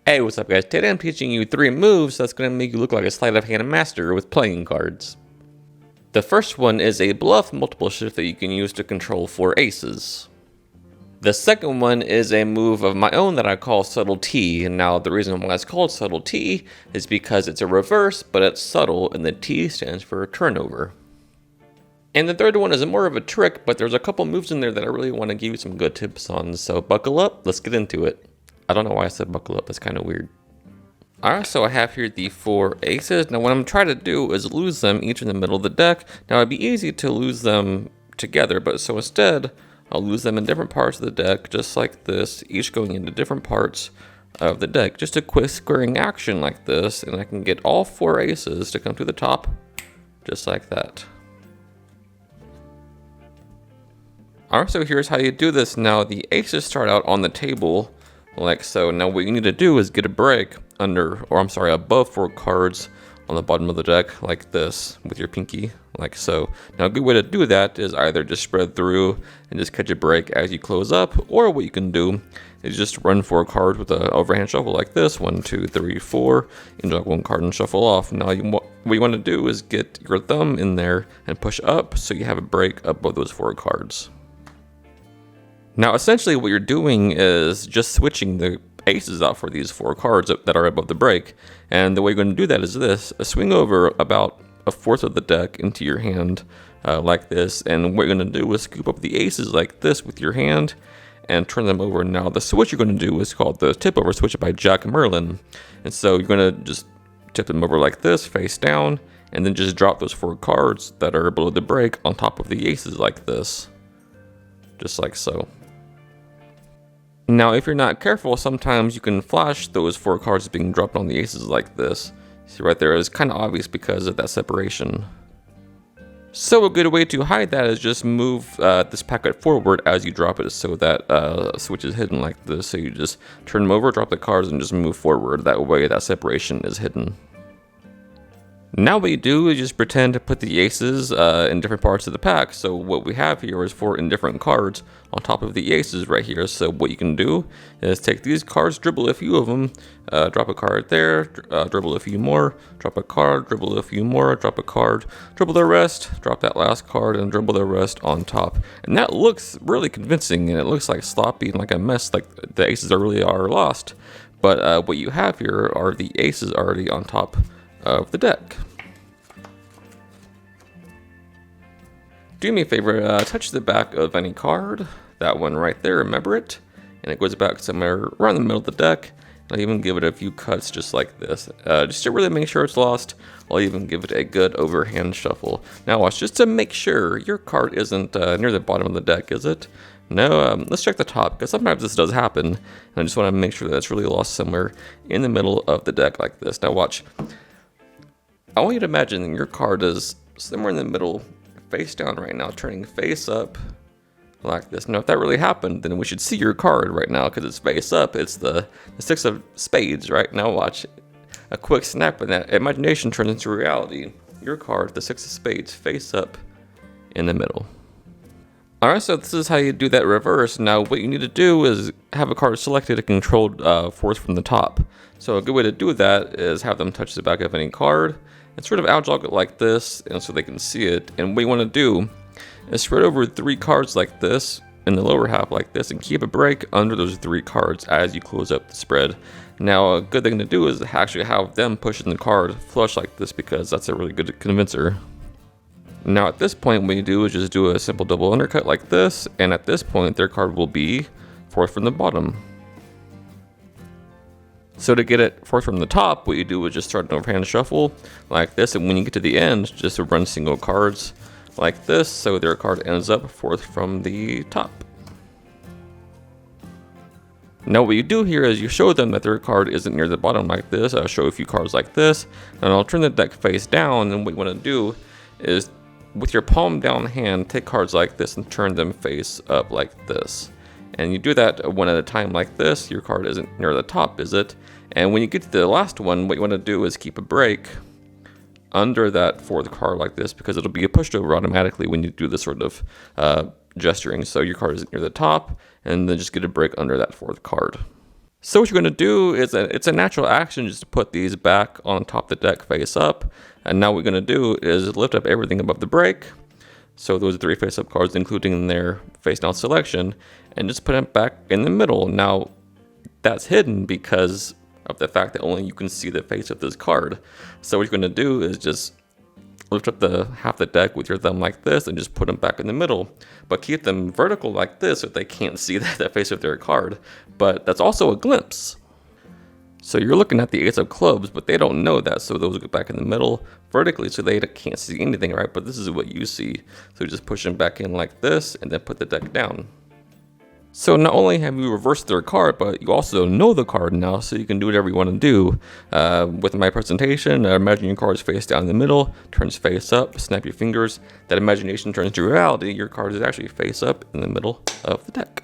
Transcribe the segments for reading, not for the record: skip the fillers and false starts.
Hey, what's up guys? Today I'm teaching you 3 moves that's going to make you look like a sleight of hand master with playing cards. The first one is a bluff multiple shift that you can use to control 4 aces. The second one is a move of my own that I call Subtle T, and now the reason why it's called Subtle T is because it's a reverse, but it's subtle, and the T stands for turnover. And the third one is more of a trick, but there's a couple moves in there that I really want to give you some good tips on, so buckle up, let's get into it. I don't know why I said buckle up, it's kind of weird. Alright, so I have here the 4 aces. Now what I'm trying to do is lose them each in the middle of the deck. Now it'd be easy to lose them together, but so instead, I'll lose them in different parts of the deck, just like this, each going into different parts of the deck. Just a quick squaring action like this, and I can get all 4 aces to come to the top, just like that. Alright, so here's how you do this. Now the aces start out on the table, like so. Now what you need to do is get a break above 4 cards on the bottom of the deck, like this, with your pinky, like so. Now a good way to do that is either just spread through and just catch a break as you close up, or what you can do is just run 4 cards with an overhand shuffle like this, 1, 2, 3, 4, and drop 1 card and shuffle off. Now what you want to do is get your thumb in there and push up so you have a break above those 4 cards. Now essentially what you're doing is just switching the aces out for these 4 cards that are above the break, and the way you're going to do that is this: swing over about 1/4 of the deck into your hand like this, and what you're going to do is scoop up the aces like this with your hand and turn them over. Now the switch you're going to do is called the tip over switch by Jack Merlin, and so you're going to just tip them over like this, face down, and then just drop those 4 cards that are below the break on top of the aces like this, just like so. Now if you're not careful, sometimes you can flash those 4 cards being dropped on the aces like this. See right there, it's kind of obvious because of that separation. So a good way to hide that is just move this packet forward as you drop it, so that switch is hidden like this. So you just turn them over, drop the cards, and just move forward. That way that separation is hidden. Now what you do is just pretend to put the aces in different parts of the pack. So what we have here is 4 indifferent cards on top of the aces right here. So what you can do is take these cards, dribble a few of them, drop a card there, dribble a few more, drop a card, dribble a few more, drop a card, dribble the rest, drop that last card, and dribble the rest on top. And that looks really convincing, and it looks like sloppy and like a mess, like the aces really are lost. But what you have here are the aces already on top of the deck. Do me a favor, touch the back of any card, that one right there, remember it, and it goes back somewhere around the middle of the deck. I'll even give it a few cuts just like this, just to really make sure it's lost. I'll even give it a good overhand shuffle. Now watch, just to make sure your card isn't near the bottom of the deck, is it? No, let's check the top, because sometimes this does happen, and I just want to make sure that it's really lost somewhere in the middle of the deck like this. Now watch. I want you to imagine that your card is somewhere in the middle, face down right now, turning face up like this. Now if that really happened, then we should see your card right now, because it's face up. It's the 6 of spades. Right now watch, a quick snap and that imagination turns into reality. Your card, the 6 of spades, face up in the middle. Alright, so this is how you do that reverse. Now what you need to do is have a card selected and controlled force from the top. So a good way to do that is have them touch the back of any card and sort of out jog it like this, and so they can see it. And what you want to do is spread over 3 cards like this in the lower half like this, and keep a break under those 3 cards as you close up the spread. Now a good thing to do is actually have them pushing the card flush like this, because that's a really good convincer. Now at this point what you do is just do a simple double undercut like this, and at this point their card will be 4th from the bottom. So to get it 4th from the top, what you do is just start an overhand shuffle like this, and when you get to the end, just run single cards like this, so their card ends up 4th from the top. Now what you do here is you show them that their card isn't near the bottom like this. I'll show a few cards like this, and I'll turn the deck face down, and what you want to do is, with your palm down hand, take cards like this and turn them face up like this. And you do that one at a time like this. Your card isn't near the top, is it? And when you get to the last one, what you want to do is keep a break under that 4th card like this, because it'll be pushed over automatically when you do this sort of gesturing. So your card isn't near the top, and then just get a break under that 4th card. So what you're going to do is, it's a natural action just to put these back on top of the deck face up. And now what we're going to do is lift up everything above the brake. So those are 3 face-up cards, including their face-down selection, and just put them back in the middle. Now, that's hidden because of the fact that only you can see the face of this card. So what you're going to do is just lift up the half the deck with your thumb like this and just put them back in the middle. But keep them vertical like this so they can't see the face of their card. But that's also a glimpse. So you're looking at the ace of clubs, but they don't know that. So those go back in the middle vertically so they can't see anything, right? But this is what you see. So just push them back in like this and then put the deck down. So not only have you reversed their card, but you also know the card now, so you can do whatever you want to do. With my presentation, imagine your card is face down in the middle, turns face up, snap your fingers. That imagination turns to reality. Your card is actually face up in the middle of the deck.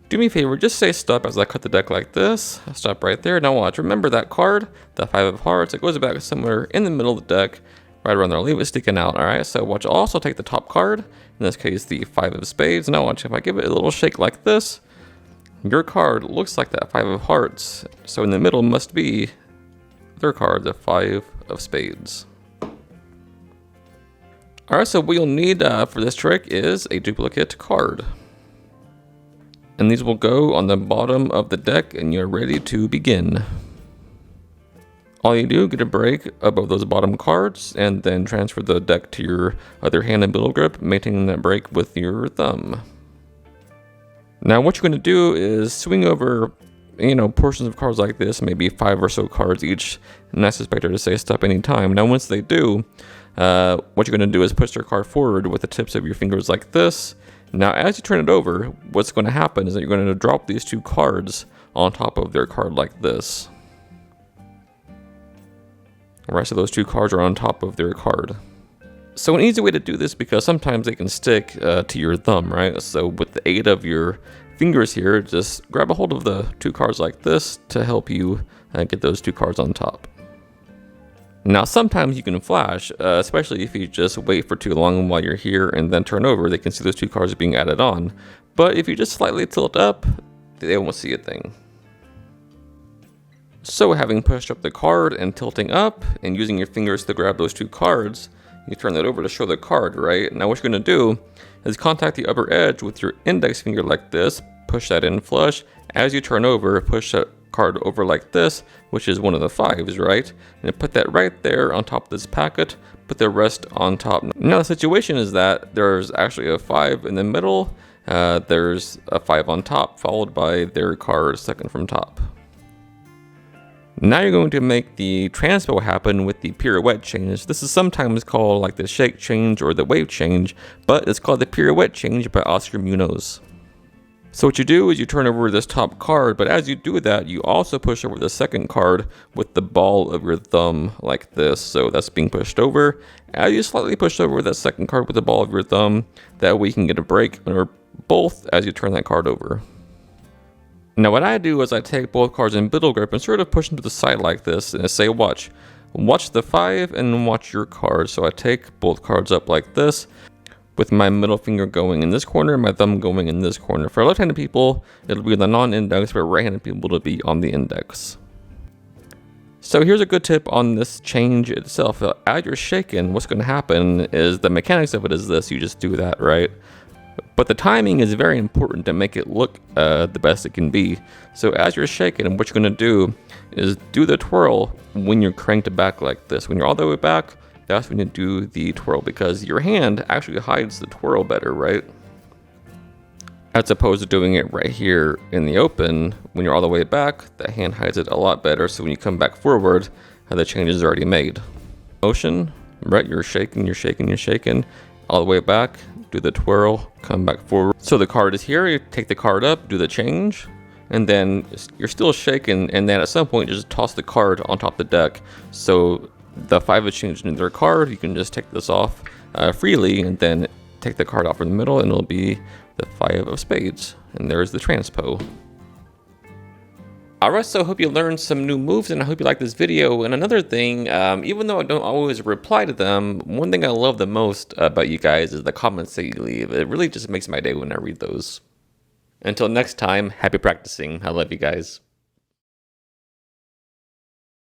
Do me a favor, just say stop as I cut the deck like this. Stop right there. Now watch. Remember that card, the 5 of hearts. It goes back somewhere in the middle of the deck, right around there. Leave it sticking out. All right. So watch. I'll also take the top card. In this case, the 5 of spades. Now watch. If I give it a little shake like this, your card looks like that 5 of hearts. So in the middle must be their card, the 5 of spades. All right. So what you'll need for this trick is a duplicate card. And these will go on the bottom of the deck and you're ready to begin. All you do, get a break above those bottom cards and then transfer the deck to your other hand and middle grip, maintaining that break with your thumb. Now what you're going to do is swing over, portions of cards like this, maybe 5 or so cards each, and ask the spectator to say stop anytime. Now once they do, what you're going to do is push their card forward with the tips of your fingers like this. Now, as you turn it over, what's going to happen is that you're going to drop these 2 cards on top of their card like this. Alright, so those 2 cards are on top of their card. So an easy way to do this, because sometimes they can stick to your thumb, right? So with the aid of your fingers here, just grab a hold of the 2 cards like this to help you get those 2 cards on top. Now, sometimes you can flash, especially if you just wait for too long while you're here and then turn over, they can see those 2 cards being added on. But if you just slightly tilt up, they won't see a thing. So having pushed up the card and tilting up and using your fingers to grab those 2 cards, you turn that over to show the card, right? Now what you're going to do is contact the upper edge with your index finger like this, push that in flush. As you turn over, push that card over like this, which is one of the 5s, right? And put that right there on top of this packet, put the rest on top. Now the situation is that there's actually a 5 in the middle, there's a 5 on top, followed by their card second from top. Now you're going to make the transpo happen with the pirouette change. This is sometimes called like the shake change or the wave change, but it's called the pirouette change by Oscar Munoz. So what you do is you turn over this top card, but as you do that, you also push over the second card with the ball of your thumb like this. So that's being pushed over. As you slightly push over that second card with the ball of your thumb, that way you can get a break or both as you turn that card over. Now what I do is I take both cards in middle grip and sort of push them to the side like this and I say watch the 5 and watch your card. So I take both cards up like this, with my middle finger going in this corner, my thumb going in this corner. For left-handed people, it'll be the non-index, for right-handed people, it'll be on the index. So here's a good tip on this change itself. As you're shaking, what's going to happen is the mechanics of it is this, you just do that, right? But the timing is very important to make it look the best it can be. So as you're shaking, what you're going to do is do the twirl when you're cranked back like this. When you're all the way back, that's when you do the twirl, because your hand actually hides the twirl better, right? As opposed to doing it right here in the open, when you're all the way back, the hand hides it a lot better. So when you come back forward, the change is already made. Motion, right? You're shaking, all the way back, do the twirl, come back forward. So the card is here, you take the card up, do the change, and then you're still shaking, and then at some point just toss the card on top of the deck. So the 5 is changed into their card, you can just take this off freely and then take the card off in the middle and it'll be the 5 of spades. And there's the transpo. Alright, so I hope you learned some new moves and I hope you like this video. And another thing, even though I don't always reply to them, one thing I love the most about you guys is the comments that you leave. It really just makes my day when I read those. Until next time, happy practicing. I love you guys.